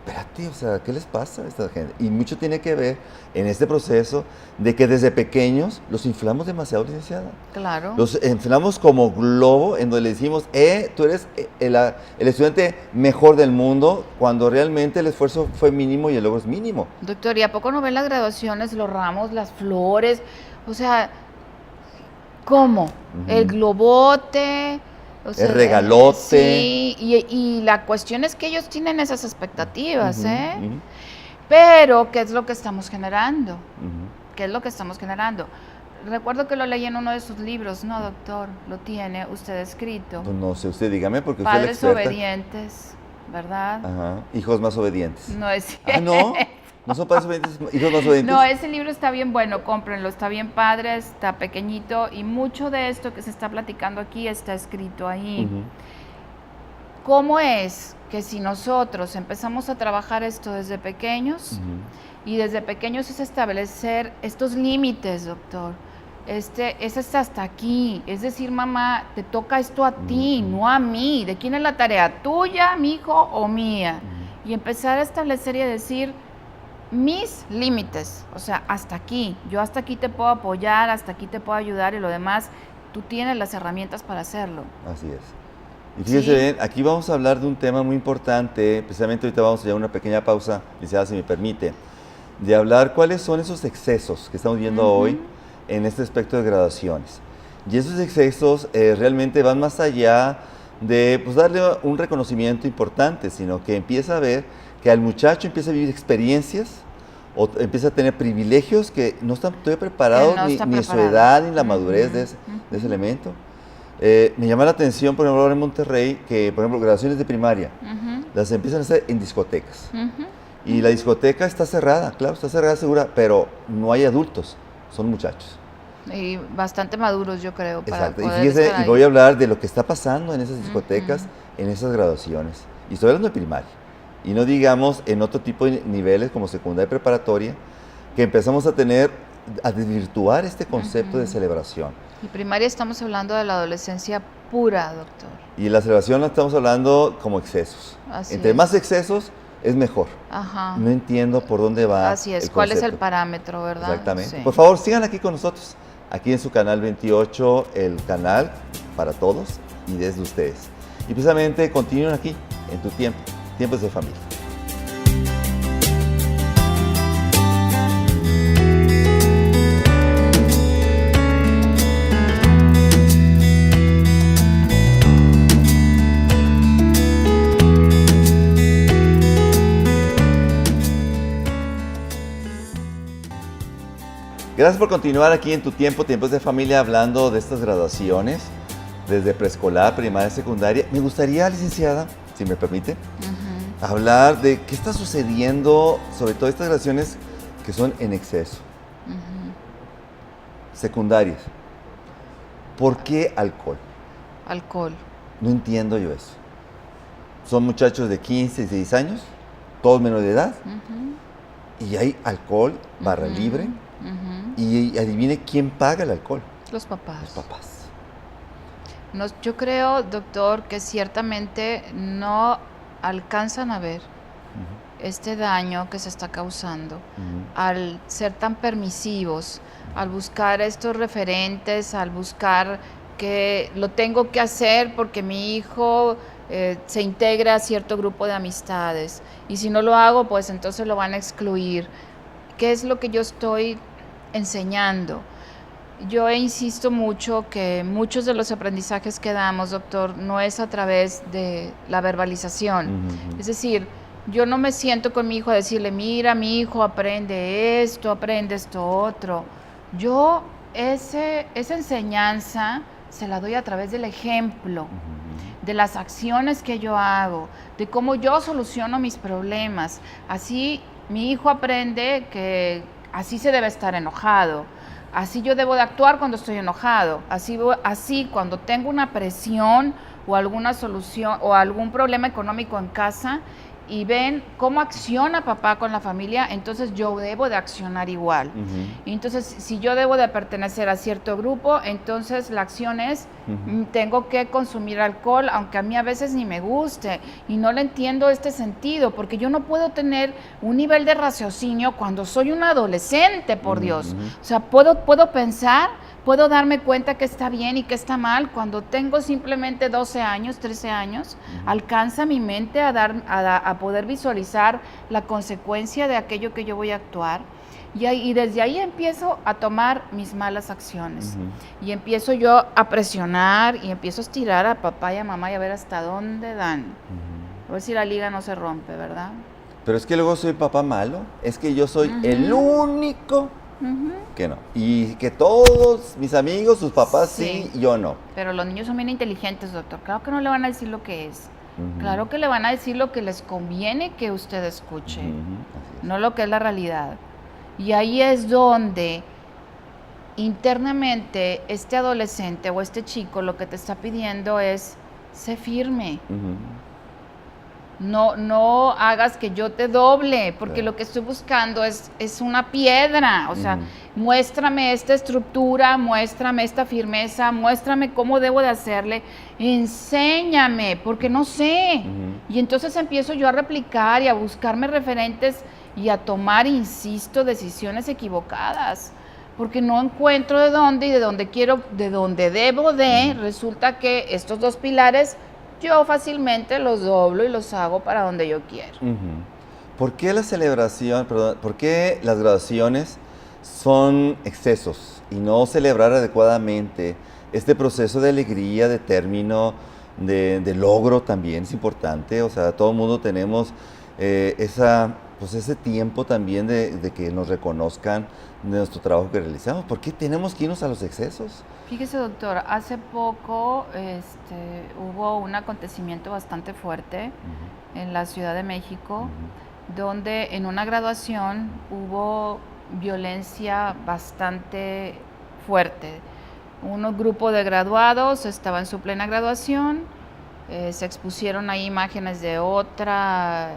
Espérate, o sea, ¿qué les pasa a esta gente? Y mucho tiene que ver en este proceso de que desde pequeños los inflamos demasiado, licenciada. Claro. Los inflamos como globo, en donde le decimos, tú eres el estudiante mejor del mundo, cuando realmente el esfuerzo fue mínimo y el logro es mínimo. Doctor, ¿y a poco no ven las graduaciones, los ramos, las flores? O sea, ¿cómo? El globote, o sea, el regalote. Sí, y la cuestión es que ellos tienen esas expectativas, ¿eh? Ujú. Pero, ¿qué es lo que estamos generando? Ujú. ¿Qué es lo que estamos generando? Recuerdo que lo leí en uno de sus libros, ¿no, doctor? Lo tiene usted escrito. Pues no sé, usted dígame, porque usted es la Padres experta. obedientes, ¿verdad? Ajá. Hijos más obedientes. No es Ah, ¿no? ¿No son padres obedientes, hijos más obedientes? No, ese libro está bien bueno, cómprenlo, está bien padre, está pequeñito y mucho de esto que se está platicando aquí está escrito ahí. Ujú. ¿Cómo es que si nosotros empezamos a trabajar esto desde pequeños y desde pequeños es establecer estos límites, doctor? Es hasta aquí, es decir, mamá, te toca esto a ti, no a mí. ¿De quién es la tarea? ¿Tuya, mi hijo o mía? Y empezar a establecer y a decir mis límites, o sea, hasta aquí, yo hasta aquí te puedo apoyar, hasta aquí te puedo ayudar y lo demás, tú tienes las herramientas para hacerlo. Así es. Y fíjese bien, aquí vamos a hablar de un tema muy importante, precisamente ahorita vamos a llevar una pequeña pausa, licenciada, si me permite, de hablar cuáles son esos excesos que estamos viendo hoy en este aspecto de graduaciones. Y esos excesos realmente van más allá de pues, darle un reconocimiento importante, sino que empieza a ver que al muchacho empieza a vivir experiencias o empieza a tener privilegios que no están todavía preparados no ni está en su preparado. edad ni en la madurez de ese elemento. Me llama la atención, por ejemplo, ahora en Monterrey, que por ejemplo graduaciones de primaria las empiezan a hacer en discotecas. Y la discoteca está cerrada, claro, está cerrada segura, pero no hay adultos, son muchachos. Y bastante maduros, yo creo, para Exacto. Y poder fíjese, estar y ahí. voy a hablar de lo que está pasando en esas discotecas, en esas graduaciones. Y estoy hablando de primaria. Y no digamos en otro tipo de niveles como secundaria y preparatoria, que empezamos a desvirtuar este concepto de celebración. Y primaria estamos hablando de la adolescencia pura, doctor. Y la celebración la estamos hablando como excesos. Así Entre es. más excesos es mejor. Ajá. No entiendo por dónde va. Así es. el ¿Cuál es el concepto. parámetro, verdad? Exactamente. Sí. Por favor, sigan aquí con nosotros, aquí en su canal 28, el canal para todos y desde ustedes. Y precisamente continúen aquí, en tu tiempo, tiempos de familia. Gracias por continuar aquí en tu tiempo, tiempos de familia, hablando de estas graduaciones, desde preescolar, primaria, secundaria. Me gustaría, licenciada, si me permite, hablar de qué está sucediendo, sobre todo estas graduaciones que son en exceso. Secundarias. ¿Por qué alcohol? Alcohol. No entiendo yo eso. Son muchachos de 15, 16 años, todos menores de edad, y hay alcohol, barra libre. Y adivine quién paga el alcohol. Los papás. Los papás. Yo creo, doctor, que ciertamente no alcanzan a ver este daño que se está causando al ser tan permisivos, al buscar estos referentes, al buscar que lo tengo que hacer porque mi hijo se integra a cierto grupo de amistades y si no lo hago, pues entonces lo van a excluir. ¿Qué es lo que yo estoy enseñando? Yo insisto mucho que muchos de los aprendizajes que damos, doctor, no es a través de la verbalización. Es decir, yo no me siento con mi hijo a decirle, mira, mi hijo, aprende esto otro. Yo esa enseñanza se la doy a través del ejemplo, de las acciones que yo hago, de cómo yo soluciono mis problemas. Así mi hijo aprende que así se debe estar enojado. Así yo debo de actuar cuando estoy enojado, así cuando tengo una presión o alguna solución o algún problema económico en casa y ven cómo acciona papá con la familia, entonces yo debo de accionar igual. Y entonces, si yo debo de pertenecer a cierto grupo, entonces la acción es, tengo que consumir alcohol, aunque a mí a veces ni me guste, y no le entiendo este sentido, porque yo no puedo tener un nivel de raciocinio cuando soy un adolescente, por Dios. O sea, puedo pensar, puedo darme cuenta que está bien y que está mal. Cuando tengo simplemente 12 años, 13 años, alcanza mi mente a poder visualizar la consecuencia de aquello que yo voy a actuar. Y desde ahí empiezo a tomar mis malas acciones. Y empiezo yo a presionar y empiezo a estirar a papá y a mamá y a ver hasta dónde dan. A ver si la liga no se rompe, ¿verdad? Pero es que luego soy papá malo. Es que yo soy el único que no. Y que todos mis amigos, sus papás sí, yo no. Pero los niños son bien inteligentes, doctor. Claro que no le van a decir lo que es. Claro que le van a decir lo que les conviene que usted escuche, no lo que es la realidad. Y ahí es donde internamente este adolescente o este chico lo que te está pidiendo es, sé firme. No hagas que yo te doble, porque lo que estoy buscando es una piedra. O sea, muéstrame esta estructura, muéstrame esta firmeza, muéstrame cómo debo de hacerle, enséñame, porque no sé. Y entonces empiezo yo a replicar y a buscarme referentes y a tomar, insisto, decisiones equivocadas, porque no encuentro de dónde y de dónde quiero, de dónde debo de, resulta que estos dos pilares yo fácilmente los doblo y los hago para donde yo quiero. ¿Por qué por qué las graduaciones son excesos y no celebrar adecuadamente este proceso de alegría, de término, de logro también es importante? O sea, todo el mundo tenemos ese tiempo también de que nos reconozcan de nuestro trabajo que realizamos. ¿Por qué tenemos que irnos a los excesos? Fíjese, doctor, hace poco hubo un acontecimiento bastante fuerte en la Ciudad de México, donde en una graduación hubo violencia bastante fuerte. Un grupo de graduados estaba en su plena graduación, se expusieron ahí imágenes de otra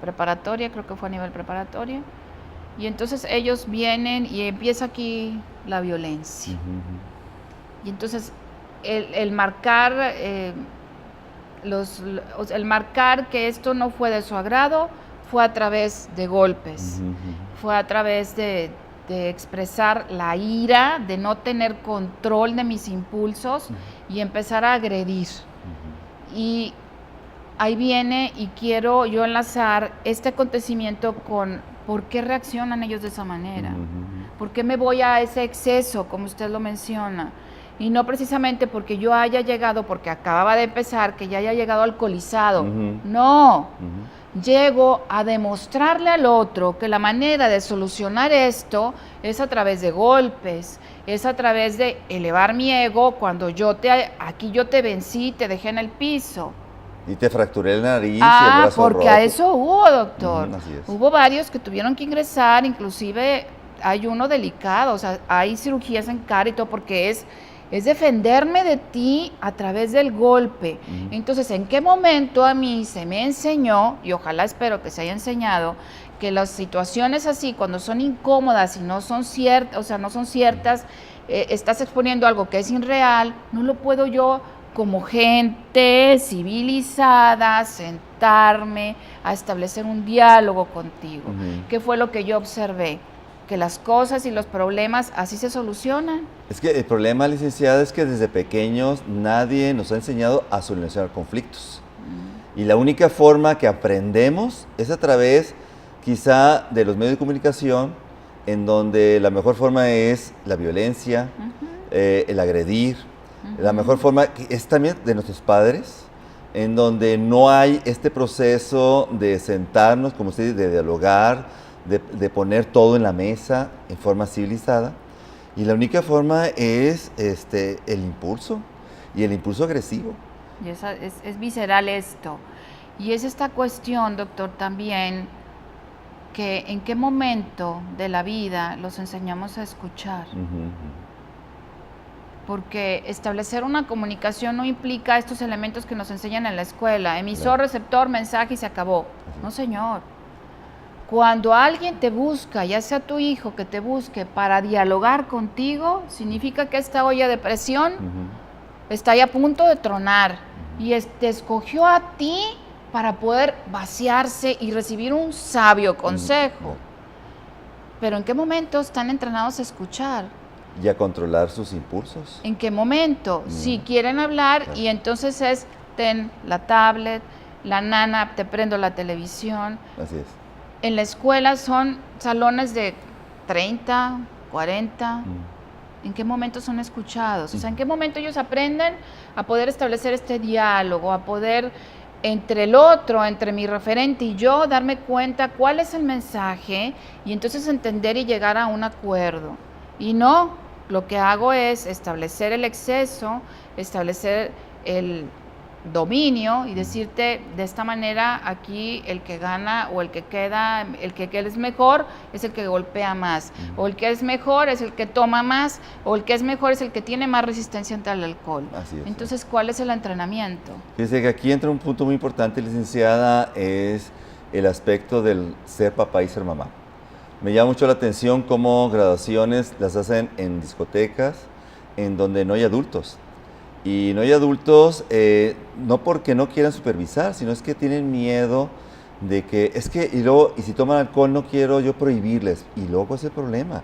preparatoria, creo que fue a nivel preparatoria, y entonces ellos vienen y empieza aquí la violencia. Y entonces el marcar que esto no fue de su agrado fue a través de golpes, fue a través de expresar la ira, de no tener control de mis impulsos y empezar a agredir. Y ahí viene y quiero yo enlazar este acontecimiento con por qué reaccionan ellos de esa manera, por qué me voy a ese exceso, como usted lo menciona, y no precisamente porque yo haya llegado, porque acababa de empezar, que ya haya llegado alcoholizado, no, llego a demostrarle al otro que la manera de solucionar esto es a través de golpes, es a través de elevar mi ego cuando aquí yo te vencí, te dejé en el piso. Y te fracturé la nariz y el brazo porque roto. A eso hubo, doctor. Así es. Hubo varios que tuvieron que ingresar, inclusive hay uno delicado, o sea, hay cirugías en cara y todo, porque es defenderme de ti a través del golpe. Entonces, ¿en qué momento a mí se me enseñó, y ojalá espero que se haya enseñado, que las situaciones así, cuando son incómodas y no son ciertas, estás exponiendo algo que es irreal, no lo puedo yo como gente civilizada, sentarme a establecer un diálogo contigo. ¿Qué fue lo que yo observé? Que las cosas y los problemas así se solucionan. Es que el problema, licenciada, es que desde pequeños nadie nos ha enseñado a solucionar conflictos. Y la única forma que aprendemos es a través, quizá, de los medios de comunicación, en donde la mejor forma es la violencia, el agredir. La mejor forma es también de nuestros padres, en donde no hay este proceso de sentarnos, como usted dice, de dialogar, de poner todo en la mesa en forma civilizada. Y la única forma es el impulso, y el impulso agresivo. Y es visceral esto. Y es esta cuestión, doctor, también, que en qué momento de la vida los enseñamos a escuchar. Porque establecer una comunicación no implica estos elementos que nos enseñan en la escuela, emisor, receptor, mensaje y se acabó. No, señor. Cuando alguien te busca, ya sea tu hijo que te busque para dialogar contigo, significa que esta olla de presión está ahí a punto de tronar y te escogió a ti para poder vaciarse y recibir un sabio consejo. Pero ¿en qué momento están entrenados a escuchar? Y a controlar sus impulsos. ¿En qué momento? Si quieren hablar y entonces ten la tablet, la nana, te prendo la televisión. Así es. En la escuela son salones de 30, 40. ¿En qué momento son escuchados? O sea, ¿en qué momento ellos aprenden a poder establecer este diálogo, a poder entre el otro, entre mi referente y yo, darme cuenta cuál es el mensaje y entonces entender y llegar a un acuerdo? Y no, lo que hago es establecer el exceso, establecer el dominio y decirte de esta manera, aquí el que gana o el que queda, el que es mejor es el que golpea más, o el que es mejor es el que toma más, o el que es mejor es el que tiene más resistencia ante el alcohol. Así es. Entonces, ¿cuál es el entrenamiento? Fíjese que aquí entra un punto muy importante, licenciada, es el aspecto del ser papá y ser mamá. Me llama mucho la atención cómo graduaciones las hacen en discotecas, en donde no hay adultos. Y no hay adultos, no porque no quieran supervisar, sino es que tienen miedo de que, y si toman alcohol no quiero yo prohibirles. Y luego es el problema.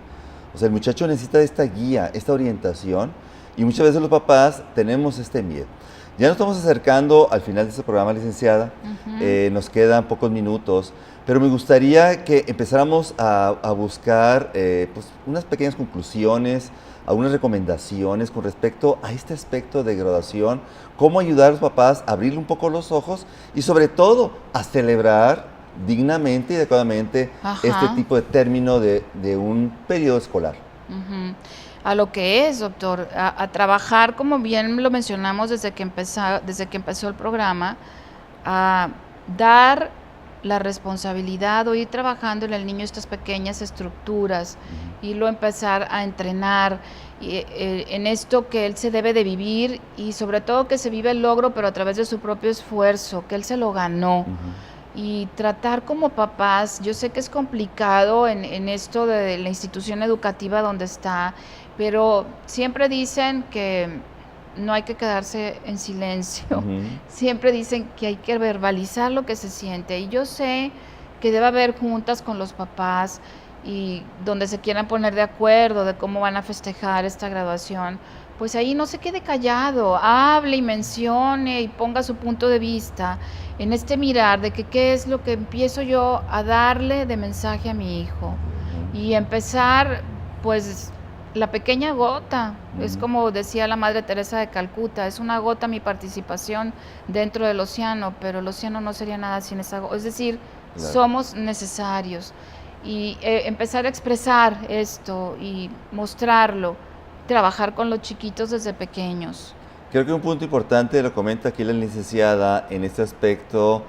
O sea, el muchacho necesita esta guía, esta orientación, y muchas veces los papás tenemos este miedo. Ya nos estamos acercando al final de este programa, licenciada. Nos quedan pocos minutos, pero me gustaría que empezáramos a buscar pues, unas pequeñas conclusiones, algunas recomendaciones con respecto a este aspecto de graduación, cómo ayudar a los papás a abrirle un poco los ojos y sobre todo a celebrar dignamente y adecuadamente este tipo de término de un periodo escolar. A lo que es, doctor, a trabajar, como bien lo mencionamos desde que empezó el programa, a dar la responsabilidad o ir trabajando en el niño estas pequeñas estructuras y lo empezar a entrenar en esto que él se debe de vivir y sobre todo que se vive el logro pero a través de su propio esfuerzo, que él se lo ganó. Y tratar como papás, yo sé que es complicado en esto de la institución educativa donde está, pero siempre dicen que no hay que quedarse en silencio. Siempre dicen que hay que verbalizar lo que se siente. Y yo sé que debe haber juntas con los papás y donde se quieran poner de acuerdo de cómo van a festejar esta graduación. Pues ahí no se quede callado, hable y mencione y ponga su punto de vista en este mirar de que qué es lo que empiezo yo a darle de mensaje a mi hijo. Y empezar, pues, la pequeña gota, es como decía la Madre Teresa de Calcuta, es una gota mi participación dentro del océano, pero el océano no sería nada sin esa gota, es decir, somos necesarios. Y empezar a expresar esto y mostrarlo, trabajar con los chiquitos desde pequeños. Creo que un punto importante, lo comenta aquí la licenciada, en este aspecto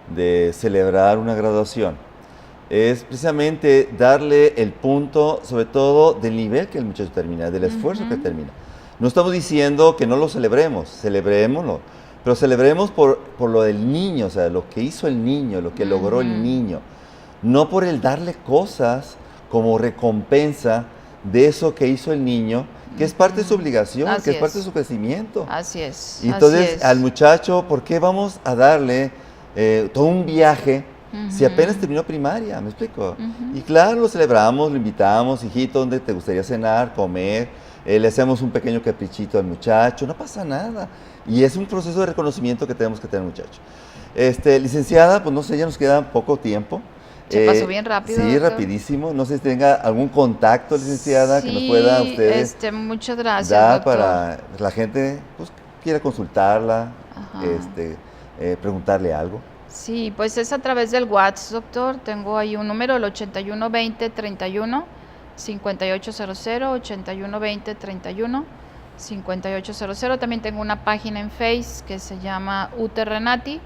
de celebrar una graduación, es precisamente darle el punto, sobre todo, del nivel que el muchacho termina, del esfuerzo que termina. No estamos diciendo que no lo celebremos, celebrémoslo, pero celebremos por lo del niño, o sea, lo que hizo el niño, lo que logró el niño, no por el darle cosas como recompensa de eso que hizo el niño, que es parte de su obligación, Así que es parte es. de su crecimiento. Así es. Y entonces así es. al muchacho, ¿por qué vamos a darle todo un viaje si apenas terminó primaria? ¿Me explico? Y claro, lo celebramos, lo invitamos, hijito, ¿dónde te gustaría cenar, comer? Le hacemos un pequeño caprichito al muchacho, no pasa nada. Y es un proceso de reconocimiento que tenemos que tener, muchacho. Licenciada, pues no sé, ya nos queda poco tiempo. Se pasó bien rápido. Sí, doctor. rapidísimo. No sé si tenga algún contacto, licenciada, que nos pueda usted muchas gracias, dar doctor. para la gente pues, quiera consultarla, Ajá. preguntarle algo. Sí, pues es a través del WhatsApp, doctor. Tengo ahí un número, el 812031 5800, 812031 5800. También tengo una página en Face que se llama UT Renati.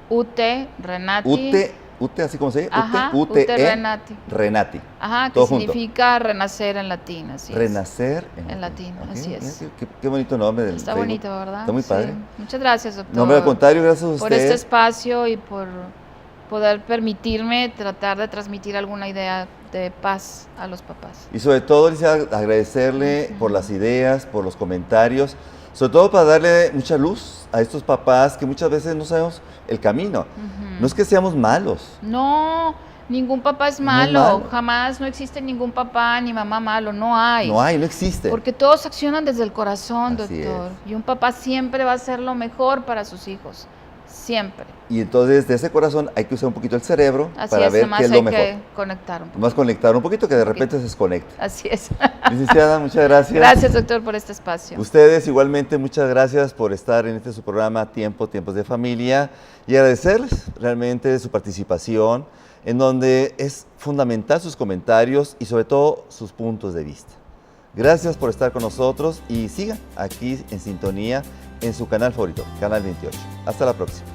UT Renati. UT, así como se dice, Ajá, UT Renati. Renati. Ajá, que Todo junto. significa renacer en latín, así es. Renacer En latín, Ok, así es. mira, qué bonito nombre del Está Facebook. bonito, ¿verdad? Está muy Sí. padre. Muchas gracias, doctor. No, hombre, al contrario, gracias a usted. Por este espacio y por poder permitirme tratar de transmitir alguna idea de paz a los papás. Y sobre todo, licenciada, agradecerle por las ideas, por los comentarios, sobre todo para darle mucha luz a estos papás que muchas veces no sabemos el camino. No es que seamos malos. No, ningún papá es No es malo. malo. Jamás no existe ningún papá ni mamá malo. No hay. No hay, no existe. Porque todos accionan desde el corazón, Así doctor. Y un papá siempre va a hacer lo mejor para sus hijos. Siempre. Y entonces de ese corazón hay que usar un poquito el cerebro Así para es, ver nomás qué es hay lo mejor. que conectar un poco. Más conectar un poquito que de repente se desconecta. Así es. Licenciada, muchas gracias. Gracias, doctor, por este espacio. Ustedes igualmente muchas gracias por estar en su programa Tiempos de Familia y agradecerles realmente su participación en donde es fundamental sus comentarios y sobre todo sus puntos de vista. Gracias por estar con nosotros y sigan aquí en sintonía en su canal favorito, Canal 28. Hasta la próxima.